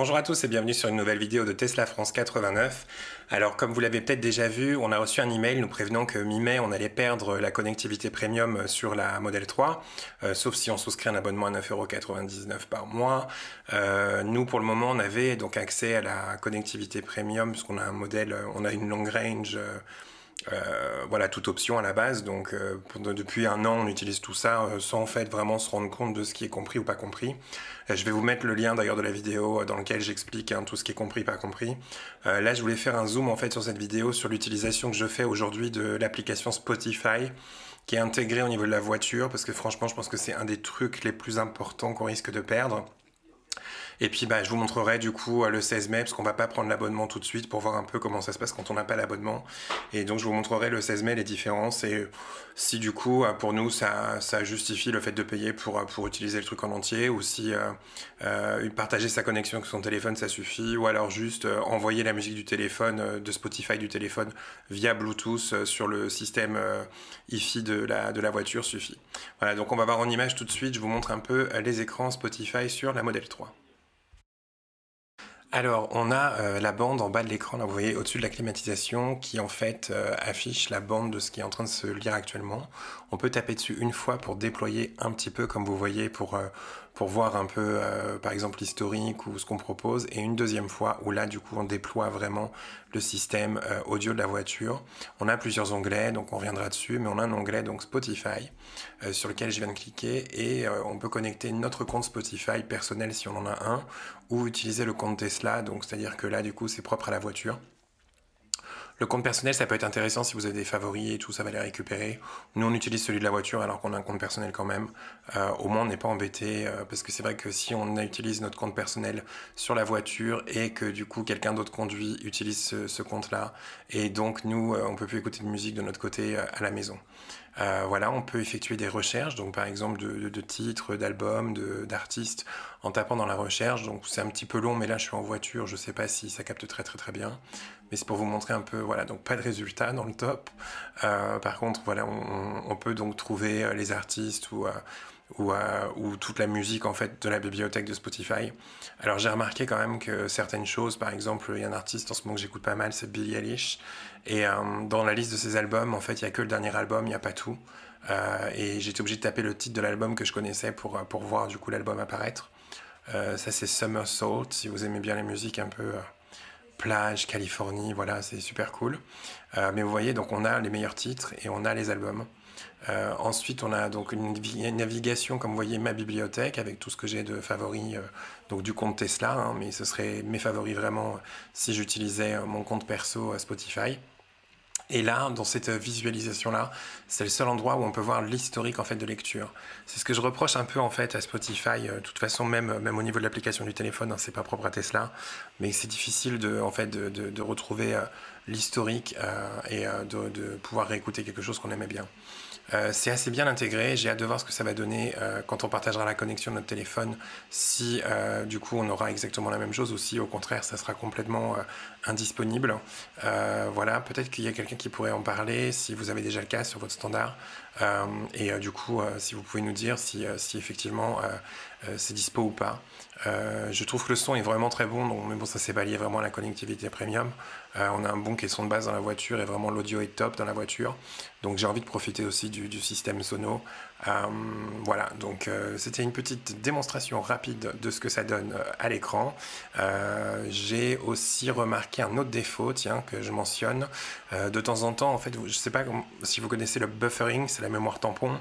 Bonjour à tous et bienvenue sur une nouvelle vidéo de Tesla France 89. Alors comme vous l'avez peut-être déjà vu, on a reçu un email nous prévenant que mi-mai on allait perdre la connectivité premium sur la Model 3, sauf si on souscrit un abonnement à 9,99 € par mois. Nous pour le moment on avait donc accès à la connectivité premium puisqu'on a un modèle, on a une long range. Voilà, toute option à la base, donc depuis un an on utilise tout ça sans en fait vraiment se rendre compte de ce qui est compris ou pas compris. Je vais vous mettre le lien d'ailleurs de la vidéo dans lequel j'explique tout ce qui est compris, pas compris. Là je voulais faire un zoom en fait sur cette vidéo sur l'utilisation que je fais aujourd'hui de l'application Spotify qui est intégrée au niveau de la voiture parce que franchement je pense que c'est un des trucs les plus importants qu'on risque de perdre. Et puis je vous montrerai du coup le 16 mai, parce qu'on va pas prendre l'abonnement tout de suite pour voir un peu comment ça se passe quand on n'a pas l'abonnement. Et donc je vous montrerai le 16 mai les différences et si du coup pour nous ça justifie le fait de payer pour utiliser le truc en entier, ou si partager sa connexion avec son téléphone ça suffit, ou alors juste envoyer la musique du téléphone, de Spotify du téléphone via Bluetooth sur le système Hi-Fi de la voiture suffit. Voilà, donc on va voir en image tout de suite, je vous montre un peu les écrans Spotify sur la Model 3. Alors, on a la bande en bas de l'écran, là vous voyez au-dessus de la climatisation, qui en fait affiche la bande de ce qui est en train de se lire actuellement. On peut taper dessus une fois pour déployer un petit peu, comme vous voyez, pour voir un peu, par exemple, l'historique ou ce qu'on propose, et une deuxième fois où là, du coup, on déploie vraiment le système audio de la voiture. On a plusieurs onglets, donc on reviendra dessus, mais on a un onglet, donc Spotify, sur lequel je viens de cliquer, et on peut connecter notre compte Spotify personnel si on en a un, ou utiliser le compte Tesla, donc c'est-à-dire que là, du coup, c'est propre à la voiture. Le compte personnel, ça peut être intéressant si vous avez des favoris et tout, ça va les récupérer. Nous, on utilise celui de la voiture alors qu'on a un compte personnel quand même. Au moins, on n'est pas embêté parce que c'est vrai que si on utilise notre compte personnel sur la voiture et que du coup, quelqu'un d'autre conduit, utilise ce compte-là, et donc nous, on peut plus écouter de musique de notre côté à la maison. Voilà, on peut effectuer des recherches, donc par exemple de titres, d'albums, d'artistes, en tapant dans la recherche. Donc c'est un petit peu long, mais là je suis en voiture, je sais pas si ça capte très bien, mais c'est pour vous montrer un peu. Voilà, donc pas de résultat dans le top. Par contre, voilà, on peut donc trouver les artistes ou toute la musique en fait de la bibliothèque de Spotify. Alors j'ai remarqué quand même que certaines choses, par exemple, il y a un artiste en ce moment que j'écoute pas mal, c'est Billie Eilish, et dans la liste de ses albums, en fait, il y a que le dernier album, il n'y a pas tout. Et j'étais obligé de taper le titre de l'album que je connaissais pour voir du coup l'album apparaître. Ça c'est Summer Salt, si vous aimez bien les musiques un peu plage, Californie, voilà, c'est super cool. Mais vous voyez, donc on a les meilleurs titres et on a les albums. Ensuite, on a donc une navigation, comme vous voyez, ma bibliothèque avec tout ce que j'ai de favoris, donc du compte Tesla, hein, mais ce serait mes favoris vraiment si j'utilisais mon compte perso Spotify. Et là, dans cette visualisation-là, c'est le seul endroit où on peut voir l'historique en fait de lecture. C'est ce que je reproche un peu en fait à Spotify. De toute façon, même au niveau de l'application du téléphone, hein, c'est pas propre à Tesla, mais c'est difficile de retrouver l'historique et de pouvoir réécouter quelque chose qu'on aimait bien. C'est assez bien intégré, j'ai hâte de voir ce que ça va donner quand on partagera la connexion de notre téléphone, si du coup on aura exactement la même chose ou si au contraire ça sera complètement indisponible. Voilà, peut-être qu'il y a quelqu'un qui pourrait en parler si vous avez déjà le cas sur votre standard, et du coup si vous pouvez nous dire si effectivement c'est dispo ou pas. Je trouve que le son est vraiment très bon, donc, mais bon, ça s'est balayé vraiment à la connectivité premium. On a un bon caisson de base dans la voiture et vraiment l'audio est top dans la voiture. Donc j'ai envie de profiter aussi du système sono. Voilà, donc c'était une petite démonstration rapide de ce que ça donne à l'écran. J'ai aussi remarqué un autre défaut, tiens, que je mentionne. De temps en temps, en fait, je ne sais pas si vous connaissez le buffering, c'est la mémoire tampon.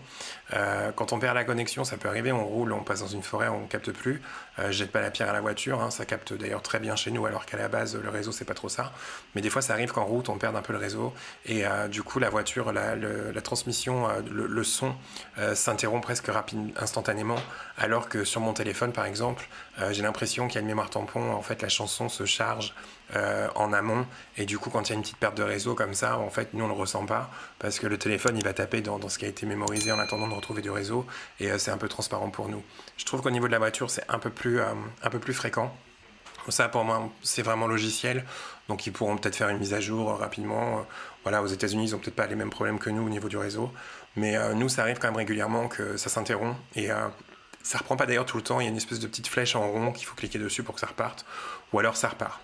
Quand on perd la connexion, ça peut arriver, on roule, on passe dans une forêt, on ne capte plus. Je jette pas la pierre à la voiture, hein, ça capte d'ailleurs très bien chez nous, alors qu'à la base, le réseau, c'est pas trop ça. Mais des fois, ça arrive qu'en route, on perde un peu le réseau. Et du coup, la voiture, la transmission, le son s'interrompt presque instantanément. Alors que sur mon téléphone, par exemple, j'ai l'impression qu'il y a une mémoire tampon. En fait, la chanson se charge en amont. Et du coup, quand il y a une petite perte de réseau comme ça, en fait, nous, on ne le ressent pas. Parce que le téléphone, il va taper dans ce qui a été mémorisé en attendant de retrouver du réseau. Et c'est un peu transparent pour nous. Je trouve qu'au niveau de la voiture, c'est un peu plus fréquent. Ça, pour moi, c'est vraiment logiciel. Donc, ils pourront peut-être faire une mise à jour rapidement. Voilà, aux États-Unis, ils n'ont peut-être pas les mêmes problèmes que nous au niveau du réseau. Mais nous, ça arrive quand même régulièrement que ça s'interrompt. Et Ça reprend pas d'ailleurs tout le temps, il y a une espèce de petite flèche en rond qu'il faut cliquer dessus pour que ça reparte, ou alors ça repart.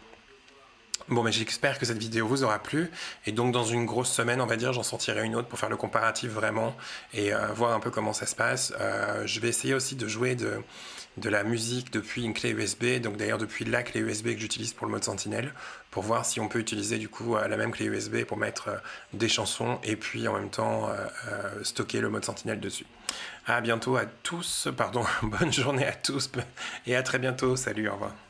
Bon, mais j'espère que cette vidéo vous aura plu, et donc dans une grosse semaine, on va dire, j'en sortirai une autre pour faire le comparatif vraiment, et voir un peu comment ça se passe. Je vais essayer aussi de jouer de la musique depuis une clé USB, donc d'ailleurs depuis la clé USB que j'utilise pour le mode Sentinel, pour voir si on peut utiliser du coup la même clé USB pour mettre des chansons, et puis en même temps stocker le mode Sentinel dessus. À bientôt à tous, pardon, bonne journée à tous, et à très bientôt, salut, au revoir.